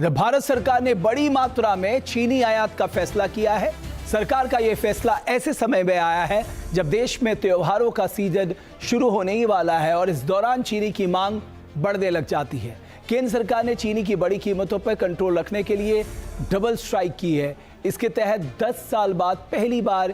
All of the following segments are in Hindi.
इधर भारत सरकार ने बड़ी मात्रा में चीनी आयात का फैसला किया है। सरकार का यह फैसला ऐसे समय में आया है जब देश में त्योहारों का सीजन शुरू होने ही वाला है और इस दौरान चीनी की मांग बढ़ने लग जाती है। केंद्र सरकार ने चीनी की बड़ी कीमतों पर कंट्रोल रखने के लिए डबल स्ट्राइक की है। इसके तहत 10 साल बाद पहली बार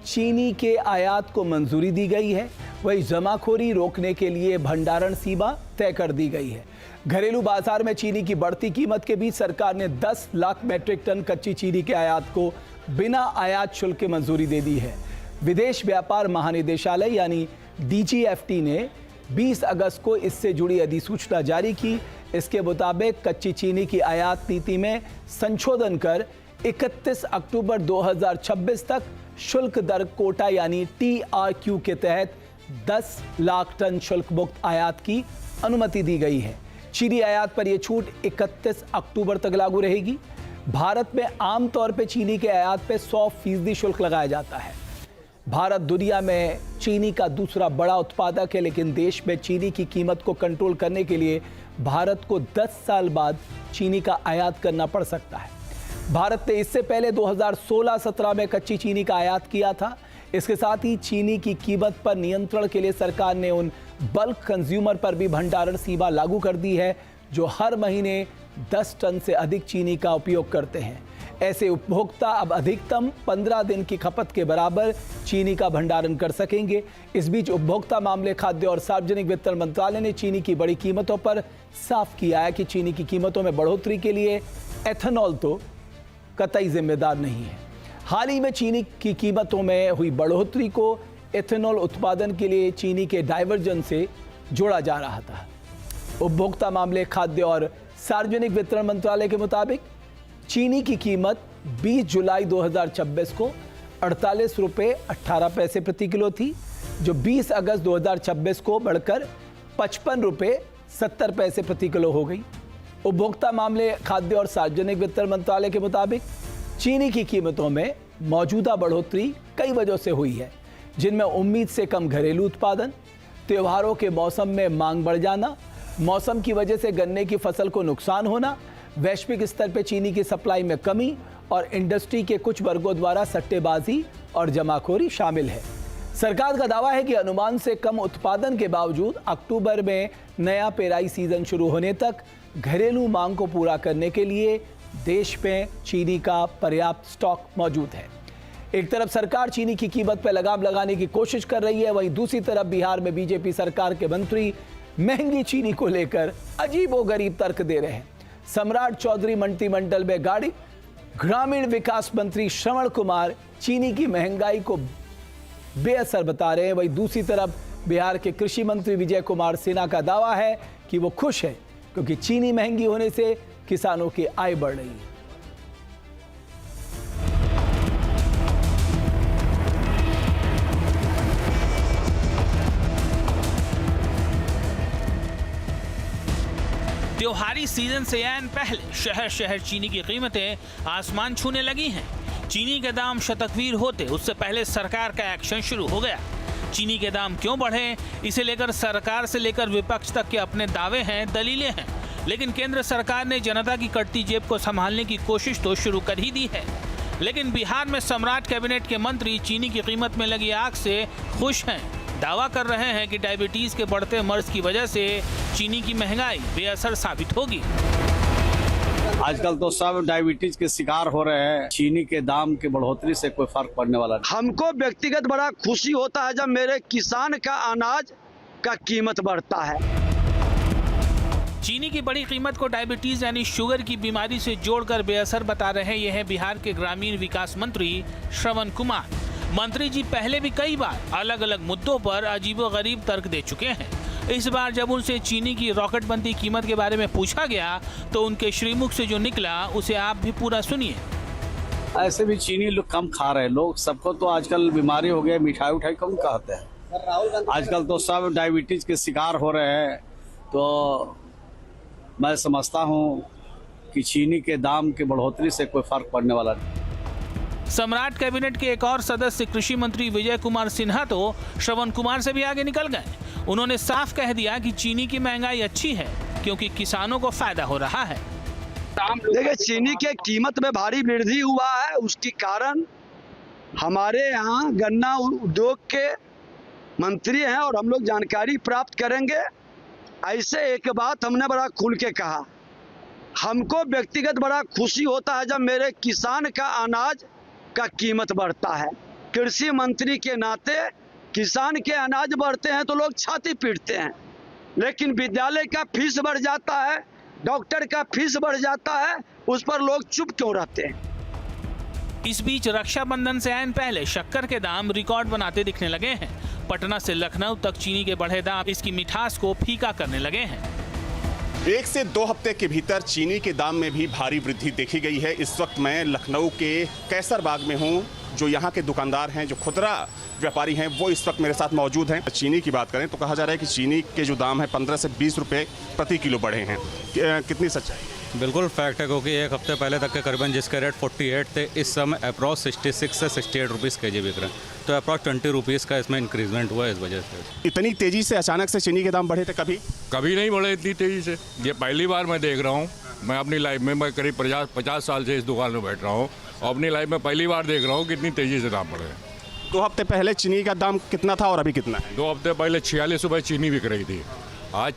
चीनी के आयात को मंजूरी दी गई है। वहीं जमाखोरी रोकने के लिए भंडारण सीमा तय कर दी गई है। घरेलू बाजार में चीनी की बढ़ती कीमत के बीच सरकार ने 10 लाख मैट्रिक टन कच्ची चीनी के आयात को बिना आयात शुल्क के मंजूरी दे दी है। विदेश व्यापार महानिदेशालय यानी DGFT ने 20 अगस्त को इससे जुड़ी अधिसूचना जारी की। इसके मुताबिक कच्ची चीनी की आयात नीति में संशोधन कर 31 अक्टूबर 2026 तक शुल्क दर कोटा यानी TRQ के तहत 10 लाख टन शुल्क मुक्त आयात की अनुमति दी गई है। चीनी आयात पर यह छूट 31 अक्टूबर तक लागू रहेगी। भारत में आमतौर पर चीनी के आयात पर 100% शुल्क लगाया जाता है। भारत दुनिया में चीनी का दूसरा बड़ा उत्पादक है, लेकिन देश में चीनी की कीमत को कंट्रोल करने के लिए भारत को 10 साल बाद चीनी का आयात करना पड़ सकता है। भारत ने इससे पहले 2016-17 में कच्ची चीनी का आयात किया था। इसके साथ ही चीनी की कीमत पर नियंत्रण के लिए सरकार ने उन बल्क कंज्यूमर पर भी भंडारण सीमा लागू कर दी है जो हर महीने 10 टन से अधिक चीनी का उपयोग करते हैं। ऐसे उपभोक्ता अब अधिकतम 15 दिन की खपत के बराबर चीनी का भंडारण कर सकेंगे। इस बीच उपभोक्ता मामले, खाद्य और सार्वजनिक वितरण मंत्रालय ने चीनी की बड़ी कीमतों पर साफ किया है कि चीनी की कीमतों में बढ़ोतरी के लिए एथेनॉल तो कतई जिम्मेदार नहीं है। हाल ही में चीनी की कीमतों में हुई बढ़ोतरी को एथेनॉल उत्पादन के लिए चीनी के डाइवर्जन से जोड़ा जा रहा था। उपभोक्ता मामले, खाद्य और सार्वजनिक वितरण मंत्रालय के मुताबिक चीनी की कीमत 20 जुलाई 2026 को 48 रुपये 18 पैसे प्रति किलो थी, जो 20 अगस्त 2026 को बढ़कर 55 रुपये 70 पैसे प्रति किलो हो गई। उपभोक्ता मामले, खाद्य और सार्वजनिक वितरण मंत्रालय के मुताबिक चीनी की कीमतों में मौजूदा बढ़ोतरी कई वजहों से हुई है, जिनमें उम्मीद से कम घरेलू उत्पादन, त्योहारों के मौसम में मांग बढ़ जाना, मौसम की वजह से गन्ने की फसल को नुकसान होना, वैश्विक स्तर पर चीनी की सप्लाई में कमी और इंडस्ट्री के कुछ वर्गों द्वारा सट्टेबाजी और जमाखोरी शामिल है। सरकार का दावा है कि अनुमान से कम उत्पादन के बावजूद अक्टूबर में नया पेराई सीजन शुरू होने तक घरेलू मांग को पूरा करने के लिए देश में चीनी का पर्याप्त स्टॉक मौजूद है। एक तरफ सरकार चीनी की कीमत पर लगाम लगाने की कोशिश कर रही है, वहीं दूसरी तरफ बिहार में बीजेपी सरकार के मंत्री महंगी चीनी को लेकर अजीबोगरीब तर्क दे रहे हैं। सम्राट चौधरी मंत्रिमंडल में गाड़ी, ग्रामीण विकास मंत्री श्रवण कुमार चीनी की महंगाई को बेअसर बता रहे हैं। वहीं दूसरी तरफ बिहार के कृषि मंत्री विजय कुमार सिन्हा का दावा है कि वो खुश है क्योंकि चीनी महंगी होने से किसानों की आय बढ़ रही है। त्योहारी सीजन से ऐन पहले शहर शहर चीनी की कीमतें आसमान छूने लगी हैं। चीनी के दाम शतकवीर होते उससे पहले सरकार का एक्शन शुरू हो गया। चीनी के दाम क्यों बढ़े, इसे लेकर सरकार से लेकर विपक्ष तक के अपने दावे हैं, दलीलें हैं, लेकिन केंद्र सरकार ने जनता की कटती जेब को संभालने की कोशिश तो शुरू कर ही दी है। लेकिन बिहार में सम्राट कैबिनेट के मंत्री चीनी की कीमत में लगी आग से खुश हैं। दावा कर रहे हैं कि डायबिटीज के बढ़ते मर्ज की वजह से चीनी की महंगाई बेअसर साबित होगी। आजकल तो सब डायबिटीज के शिकार हो रहे हैं। चीनी के दाम की बढ़ोतरी से कोई फर्क पड़ने वाला नहीं। हमको व्यक्तिगत बड़ा खुशी होता है जब मेरे किसान का अनाज का कीमत बढ़ता है। चीनी की बड़ी कीमत को डायबिटीज यानी शुगर की बीमारी से जोड़कर बेअसर बता रहे ये हैं बिहार के ग्रामीण विकास मंत्री श्रवण कुमार। मंत्री जी पहले भी कई बार अलग अलग मुद्दों पर अजीबोगरीब तर्क दे चुके हैं। इस बार जब उनसे चीनी की रॉकेटबंदी कीमत के बारे में पूछा गया तो उनके श्रीमुख से जो निकला उसे आप भी पूरा सुनिए। ऐसे भी चीनी लोग कम खा रहे हैं। लोग सबको तो आजकल बीमारी हो गई, मिठाई उठाई कम खाते हैं। आजकल तो सब डायबिटीज के शिकार हो रहे हैं। तो मैं समझता हूँ कि चीनी के दाम की बढ़ोतरी से कोई फर्क पड़ने वाला नहीं। सम्राट कैबिनेट के एक और सदस्य कृषि मंत्री विजय कुमार सिन्हा तो श्रवण कुमार से भी आगे निकल गए। उन्होंने साफ कह दिया कि चीनी की महंगाई अच्छी है क्योंकि किसानों को फायदा हो रहा है। देखिए चीनी के कीमत में भारी वृद्धि हुआ है, उसके कारण हमारे यहाँ गन्ना उद्योग के मंत्री हैं और हम लोग जानकारी प्राप्त करेंगे। ऐसे एक बात हमने बड़ा खुल के कहा, हमको व्यक्तिगत बड़ा खुशी होता है जब मेरे किसान का अनाज का कीमत बढ़ता है। कृषि मंत्री के नाते किसान के अनाज बढ़ते हैं तो लोग छाती पीटते हैं, लेकिन विद्यालय का फीस बढ़ जाता है, डॉक्टर का फीस बढ़ जाता है, उस पर लोग चुप क्यों रहते हैं। इस बीच रक्षाबंधन से ऐन पहले शक्कर के दाम रिकॉर्ड बनाते दिखने लगे हैं। पटना से लखनऊ तक चीनी के बढ़े दाम इसकी मिठास को फीका करने लगे हैं। 1 से 2 हफ्ते के भीतर चीनी के दाम में भी भारी वृद्धि देखी गई है। इस वक्त मैं लखनऊ के कैसर बाग में हूं। जो यहाँ के दुकानदार हैं, जो खुदरा व्यापारी हैं, वो इस वक्त मेरे साथ मौजूद हैं। चीनी की बात करें तो कहा जा रहा है कि चीनी के जो दाम है 15 से 20 रुपए प्रति किलो बढ़े हैं। कितनी सच्चाई? बिल्कुल फैक्ट है, क्योंकि एक हफ्ते पहले तक के करीबन जिसके रेट 48 थे, इस समय अप्रॉक्स 66 से 68 रुपीज़ के जी बिक रहे हैं। तो अप्रॉक्स 20 रुपीज़ का इसमें इंक्रीजमेंट हुआ है इस वजह से। इतनी तेजी से अचानक से चीनी के दाम बढ़े थे कभी नहीं बढ़े इतनी तेजी से। ये पहली बार मैं देख रहा हूँ। मैं अपनी लाइफ में मैं करीब 50 साल से इस दुकान में बैठ रहा हूँ और अपनी लाइफ में पहली बार देख रहा हूँ कि इतनी तेजी से दाम बढ़े हैं। 2 हफ्ते पहले चीनी का दाम कितना था और अभी कितना है? 2 हफ्ते पहले 46 रुपये चीनी बिक रही थी, आज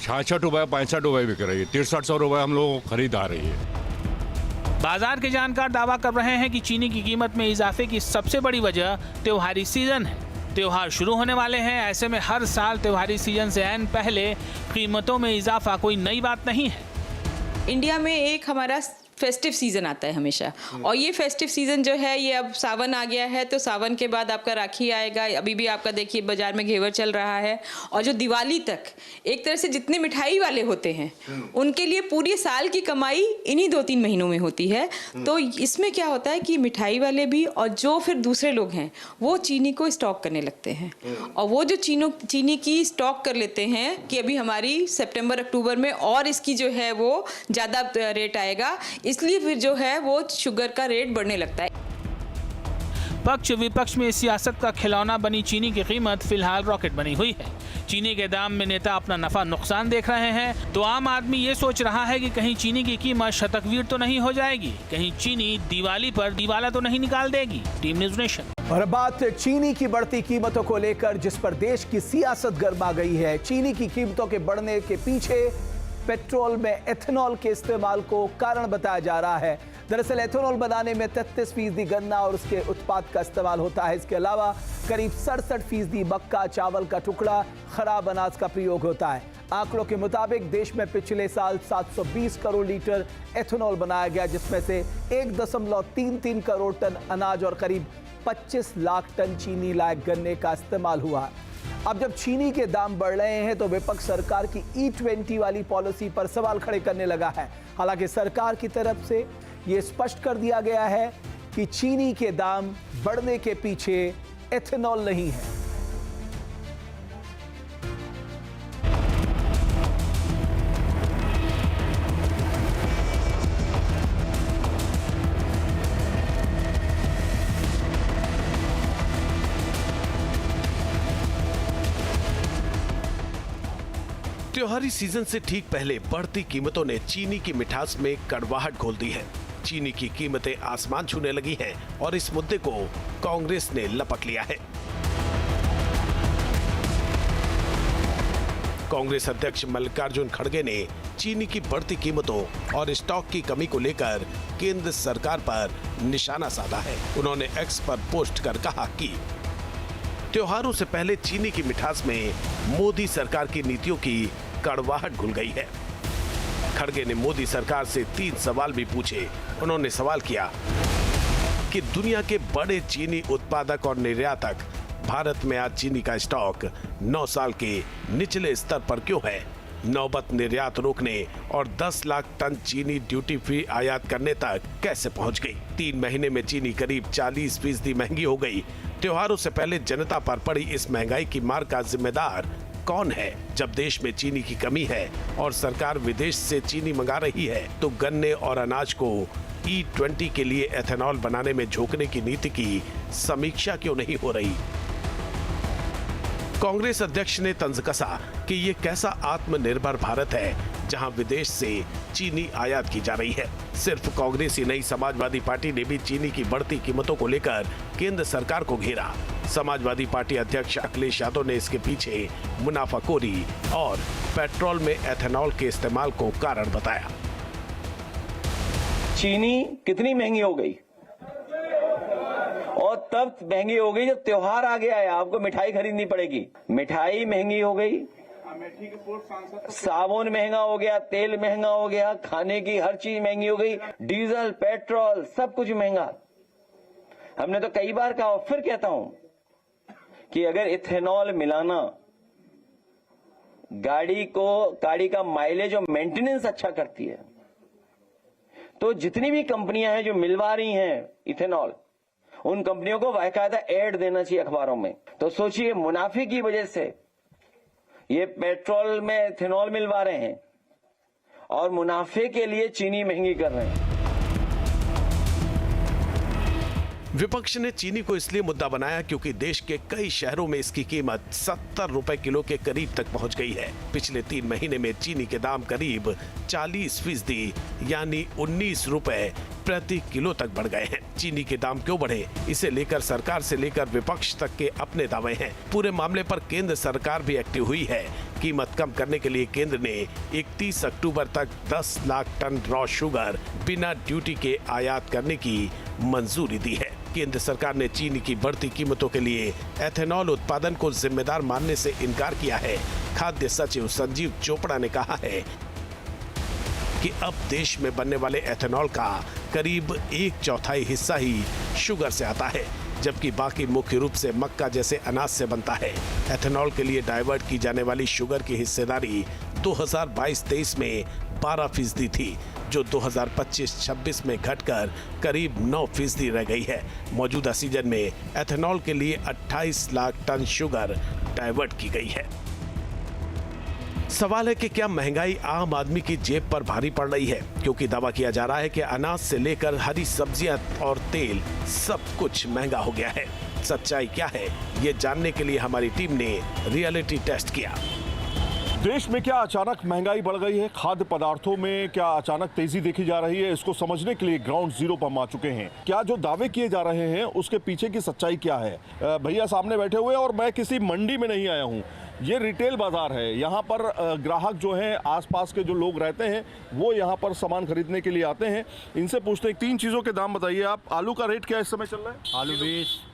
66 रुपये 65 रुपये बिक रही है। 6300 रुपये हम लोगों को खरीद आ रही है। बाजार के जानकार दावा कर रहे हैं कि चीनी की कीमत में इजाफे की सबसे बड़ी वजह त्योहारी सीजन है। त्योहार शुरू होने वाले हैं, ऐसे में हर साल त्योहारी सीजन से ऐन पहले कीमतों में इजाफा कोई नई बात नहीं है। इंडिया में एक हमारा फेस्टिव सीज़न आता है हमेशा, और ये फेस्टिव सीज़न जो है ये अब सावन आ गया है, तो सावन के बाद आपका राखी आएगा। अभी भी आपका देखिए बाजार में घेवर चल रहा है, और जो दिवाली तक एक तरह से जितने मिठाई वाले होते हैं उनके लिए पूरी साल की कमाई इन्हीं 2-3 महीनों में होती है। तो इसमें क्या होता है कि मिठाई वाले भी और जो फिर दूसरे लोग हैं वो चीनी को स्टॉक करने लगते हैं, और वो जो चीनी की स्टॉक कर लेते हैं कि अभी हमारी सितंबर अक्टूबर में और इसकी जो है वो ज़्यादा रेट आएगा, इसलिए फिर जो है वो शुगर का रेट बढ़ने लगता है। पक्ष विपक्ष में सियासत का खिलौना बनी चीनी की कीमत फिलहाल रॉकेट बनी हुई है। चीनी के दाम में नेता अपना नफा नुकसान देख रहे हैं, तो आम आदमी ये सोच रहा है कि कहीं चीनी की कीमत शतकवीर तो नहीं हो जाएगी, कहीं चीनी दिवाली पर दिवाला तो नहीं निकाल देगी। Team news nation. और बात चीनी की बढ़ती कीमतों को लेकर, जिस पर देश की सियासत गर्मा गई है। चीनी की कीमतों के बढ़ने के पीछे पेट्रोल में एथेनॉल के इस्तेमाल को कारण बताया जा रहा है। दरअसल एथेनॉल बनाने में 33% गन्ना और उसके उत्पाद का इस्तेमाल होता है। इसके अलावा करीब 67% मक्का, चावल का टुकड़ा, खराब अनाज का प्रयोग होता है। आंकड़ों के मुताबिक देश में पिछले साल 720 करोड़ लीटर एथेनॉल बनाया गया, जिसमें से 1.33 करोड़ टन अनाज और करीब 25 लाख टन चीनी लायक गन्ने का इस्तेमाल हुआ। अब जब चीनी के दाम बढ़ रहे हैं तो विपक्ष सरकार की E20 वाली पॉलिसी पर सवाल खड़े करने लगा है। हालांकि सरकार की तरफ से यह स्पष्ट कर दिया गया है कि चीनी के दाम बढ़ने के पीछे एथेनॉल नहीं है। त्योहारी सीजन से ठीक पहले बढ़ती कीमतों ने चीनी की मिठास में कड़वाहट घोल दी है। चीनी की कीमतें आसमान छूने लगी हैं और इस मुद्दे को कांग्रेस ने लपक लिया है। कांग्रेस अध्यक्ष मल्लिकार्जुन खड़गे ने चीनी की बढ़ती कीमतों और स्टॉक की कमी को लेकर केंद्र सरकार पर निशाना साधा है। उन्होंने एक्स पर पोस्ट कर कहा कि त्योहारों से पहले चीनी की मिठास में मोदी सरकार की नीतियों की कड़वाहट घुल गई है। खड़गे ने मोदी सरकार से 3 सवाल भी पूछे। उन्होंने सवाल किया कि दुनिया के बड़े चीनी उत्पादक और निर्यातक भारत में आज चीनी का स्टॉक 9 साल के निचले स्तर पर क्यों है? नौबत निर्यात रोकने और 10 लाख टन चीनी ड्यूटी फ्री आयात करने तक कैसे पहुंच गई? 3 महीने में चीनी करीब 40% महंगी हो गई। त्योहारों से पहले जनता पर पड़ी इस महंगाई की मार का जिम्मेदार कौन है? जब देश में चीनी की कमी है और सरकार विदेश से चीनी मंगा रही है, तो गन्ने और अनाज को E20 के लिए एथेनॉल बनाने में झोंकने की नीति की समीक्षा क्यों नहीं हो रही? कांग्रेस अध्यक्ष ने तंज कसा कि ये कैसा आत्मनिर्भर भारत है जहां विदेश से चीनी आयात की जा रही है। सिर्फ कांग्रेस ही नहीं, समाजवादी पार्टी ने भी चीनी की बढ़ती कीमतों को लेकर केंद्र सरकार को घेरा। समाजवादी पार्टी अध्यक्ष अखिलेश यादव ने इसके पीछे मुनाफाखोरी और पेट्रोल में एथेनॉल के इस्तेमाल को कारण बताया। चीनी कितनी महंगी हो गई, और तब महंगी हो गई जब त्योहार आ गया है, आपको मिठाई खरीदनी पड़ेगी। मिठाई महंगी हो गई, साबुन महंगा हो गया, तेल महंगा हो गया, खाने की हर चीज महंगी हो गई, डीजल पेट्रोल सब कुछ महंगा। हमने तो कई बार कहा, फिर कहता हूं कि अगर इथेनॉल मिलाना गाड़ी का माइलेज और मेंटेनेंस अच्छा करती है, तो जितनी भी कंपनियां हैं जो मिलवा रही हैं इथेनॉल, उन कंपनियों को बाकायदा ऐड देना चाहिए अखबारों में। तो सोचिए, मुनाफे की वजह से ये पेट्रोल में इथेनॉल मिलवा रहे हैं और मुनाफे के लिए चीनी महंगी कर रहे हैं। विपक्ष ने चीनी को इसलिए मुद्दा बनाया क्योंकि देश के कई शहरों में इसकी कीमत 70 रुपए किलो के करीब तक पहुंच गई है। पिछले 3 महीने में चीनी के दाम करीब 40% यानी 19 रुपए प्रति किलो तक बढ़ गए हैं। चीनी के दाम क्यों बढ़े, इसे लेकर सरकार से लेकर विपक्ष तक के अपने दावे हैं। पूरे मामले पर केंद्र सरकार भी एक्टिव हुई है। कीमत कम करने के लिए केंद्र ने 31 अक्टूबर तक 10 लाख टन रॉ शुगर बिना ड्यूटी के आयात करने की मंजूरी दी है। केंद्र सरकार ने चीनी की बढ़ती कीमतों के लिए एथेनॉल उत्पादन को जिम्मेदार मानने से इनकार किया है। खाद्य सचिव संजीव चोपड़ा ने कहा है कि अब देश में बनने वाले एथेनॉल का करीब 1/4 हिस्सा ही शुगर से आता है, जबकि बाकी मुख्य रूप से मक्का जैसे अनाज से बनता है। एथेनॉल के लिए डाइवर्ट की जाने वाली शुगर की हिस्सेदारी 2022-23 में 12% थी, जो 2025-26 में घटकर करीब 9% रह गई है। मौजूदा सीजन में एथेनॉल के लिए 28 लाख टन शुगर डाइवर्ट की गई है। सवाल है कि क्या महंगाई आम आदमी की जेब पर भारी पड़ रही है, क्योंकि दावा किया जा रहा है कि अनाज से लेकर हरी सब्जियां और तेल सब कुछ महंगा हो गया है। सच्चाई क्या है, ये जानने के लिए हमारी टीम ने रियलिटी टेस्ट किया। देश में क्या अचानक महंगाई बढ़ गई है, खाद्य पदार्थों में क्या अचानक तेजी देखी जा रही है, इसको समझने के लिए ग्राउंड जीरो पर हम आ चुके हैं। क्या जो दावे किए जा रहे हैं उसके पीछे की सच्चाई क्या है। भैया सामने बैठे हुए हैं और मैं किसी मंडी में नहीं आया हूँ, ये रिटेल बाजार है। यहाँ पर ग्राहक जो हैं, आसपास के जो लोग रहते हैं, वो यहाँ पर सामान खरीदने के लिए आते हैं। इनसे पूछते हैं 3 चीज़ों के दाम बताइए आप। आलू का रेट क्या इस समय चल रहा है? आलू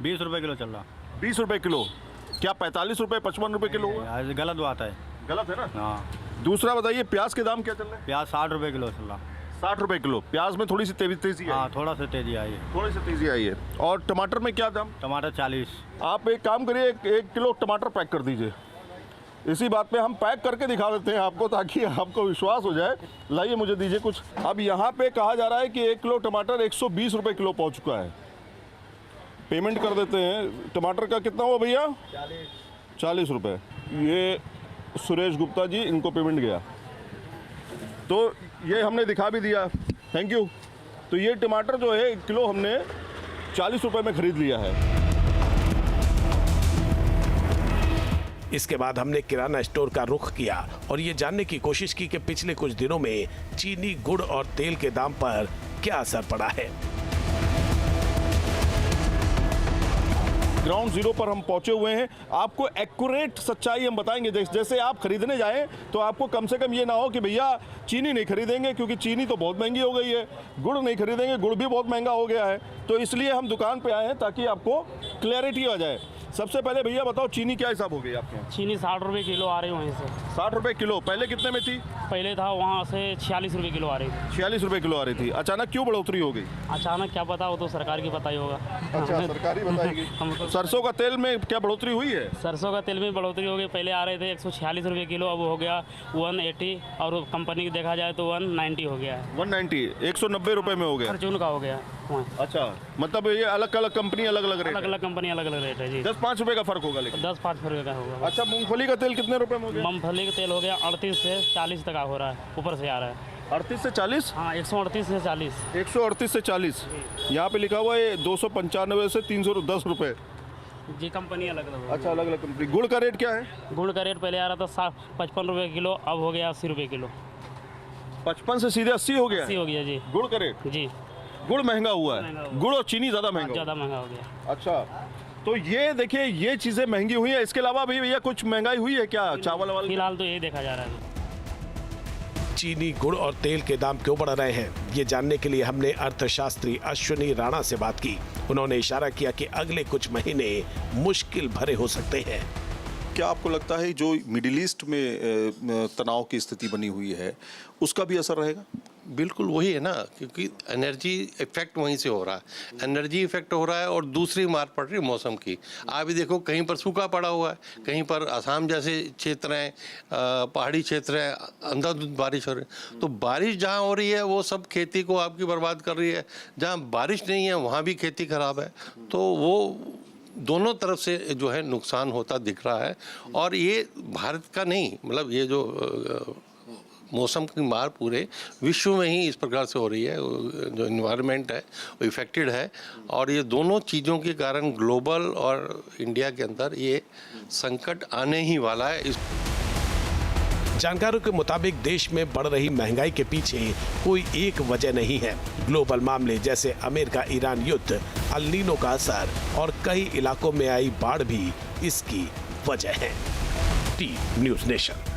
20 रुपए किलो चल रहा। 20 रुपए किलो, क्या 45 रुपए 55 रुपए किलो हुआ? गलत बात है। गलत है ना? हाँ। दूसरा बताइए, प्याज के दाम क्या चल रहे हैं? प्याज 60 रुपए किलो चल रहा। 60 रुपए किलो। प्याज में थोड़ी सी तेजी है। हाँ, थोड़ा सा तेजी आई है। थोड़ी सी तेजी आई है। और टमाटर में क्या दाम? टमाटर 40। आप एक काम करिए, 1 किलो टमाटर पैक कर दीजिए। इसी बात पे हम पैक करके दिखा देते हैं आपको, ताकि आपको विश्वास हो जाए। लाइए, मुझे दीजिए कुछ। अब यहाँ पे कहा जा रहा है कि 1 किलो टमाटर 120 रुपए किलो पहुँच चुका है। पेमेंट कर देते हैं। टमाटर का कितना हुआ भैया? 40 रुपये। ये सुरेश गुप्ता जी, इनको पेमेंट गया, तो ये हमने दिखा भी दिया। Thank you. तो ये टमाटर जो है 1 किलो हमने 40 रुपये में खरीद लिया है। इसके बाद हमने किराना स्टोर का रुख किया और ये जानने की कोशिश की कि पिछले कुछ दिनों में चीनी, गुड़ और तेल के दाम पर क्या असर पड़ा है। ग्राउंड जीरो पर हम पहुंचे हुए हैं। आपको एक्यूरेट सच्चाई हम बताएंगे। जैसे आप खरीदने जाएं तो आपको कम से कम ये ना हो कि भैया चीनी नहीं खरीदेंगे क्योंकि चीनी तो बहुत महंगी हो गई है, गुड़ नहीं खरीदेंगे, गुड़ भी बहुत महंगा हो गया है। तो इसलिए हम दुकान पे आए हैं ताकि आपको क्लैरिटी आ जाए। सबसे पहले भैया बताओ, चीनी क्या हिसाब हो गई आपके यहाँ? चीनी 60 रुपये किलो आ रही है वहीं से। 60 रुपये किलो। पहले कितने में थी? पहले था वहाँ से 46 रुपये किलो आ रही थी। 46 रुपये किलो आ रही थी। अचानक क्यों बढ़ोतरी हो गई? अचानक क्या पता, वो तो सरकार की पता ही होगा। अच्छा, सरकारी बताएगी। हमको सरसों का तेल में क्या बढ़ोतरी हुई है? सरसों का तेल में बढ़ोतरी हो गई। पहले आ रहे थे 146 रुपये किलो, अब हो गया 180, और कंपनी की देखा जाए तो 190 हो गया है। 190, 190 रुपये में हो गया। फॉर्च्यून का हो गया। अच्छा, मतलब ये अलग अलग कंपनी अलग अलग रेट? अलग अलग कंपनी अलग अलग रेट है जी। 10-5 रुपये का फर्क होगा। 10-5 रुपये का होगा। अच्छा, मूंगफली का तेल कितने रुपए में हो गया? मूंगफली का तेल हो गया 38 से 40 तक हो रहा है, ऊपर से आ रहा है। 38 से 40? हाँ, 138 से 40। 138 से 40। यहाँ पे लिखा हुआ है 295 से 310 रुपये जी। कंपनी अलग अलग। अच्छा, अलग अलग कंपनी। गुड़ का रेट क्या है? गुड़ का रेट पहले आ रहा था 55 रुपये किलो, अब हो गया 80 रुपये किलो। 55 से सीधे 80 हो गया 80 हो गया जी। गुड़ का रेट? जी, गुड़ महंगा हुआ महंगा है, हुआ। गुड़ और चीनी ज्यादा महंगा ज़्यादा महंगा हो गया। हुआ। अच्छा, तो ये देखिए ये चीजें महंगी हुई है, इसके अलावा भी भैया कुछ महंगाई हुई है क्या? चावल वावल? फिलहाल तो यही देखा जा रहा है। चीनी, गुड़ और तेल के दाम क्यों बढ़ रहे हैं, ये जानने के लिए हमने अर्थशास्त्री अश्विनी राणा से बात की। उन्होंने इशारा किया कि अगले कुछ महीने मुश्किल भरे हो सकते हैं। क्या आपको लगता है जो मिडिल ईस्ट में तनाव की स्थिति बनी हुई है उसका भी असर रहेगा? बिल्कुल वही है ना, क्योंकि एनर्जी इफेक्ट वहीं से हो रहा है, एनर्जी इफेक्ट हो रहा है और दूसरी मार पड़ रही है मौसम की। आप भी देखो कहीं पर सूखा पड़ा हुआ है, कहीं पर असम जैसे क्षेत्र हैं, पहाड़ी क्षेत्र है, अंधाधुंध बारिश हो रही है। तो बारिश जहाँ हो रही है वो सब खेती को आपकी बर्बाद कर रही है, जहाँ बारिश नहीं है वहाँ भी खेती खराब है। तो वो दोनों तरफ से जो है नुकसान होता दिख रहा है। और ये भारत का नहीं, मतलब ये जो मौसम की मार पूरे विश्व में ही इस प्रकार से हो रही है, जो इन्वायरमेंट है वो इफेक्टेड है। और ये दोनों चीज़ों के कारण ग्लोबल और इंडिया के अंदर ये संकट आने ही वाला है। जानकारों के मुताबिक देश में बढ़ रही महंगाई के पीछे कोई एक वजह नहीं है। ग्लोबल मामले जैसे अमेरिका ईरान युद्ध, अल नीनो का असर और कई इलाकों में आई बाढ़ भी इसकी वजह है। T news nation.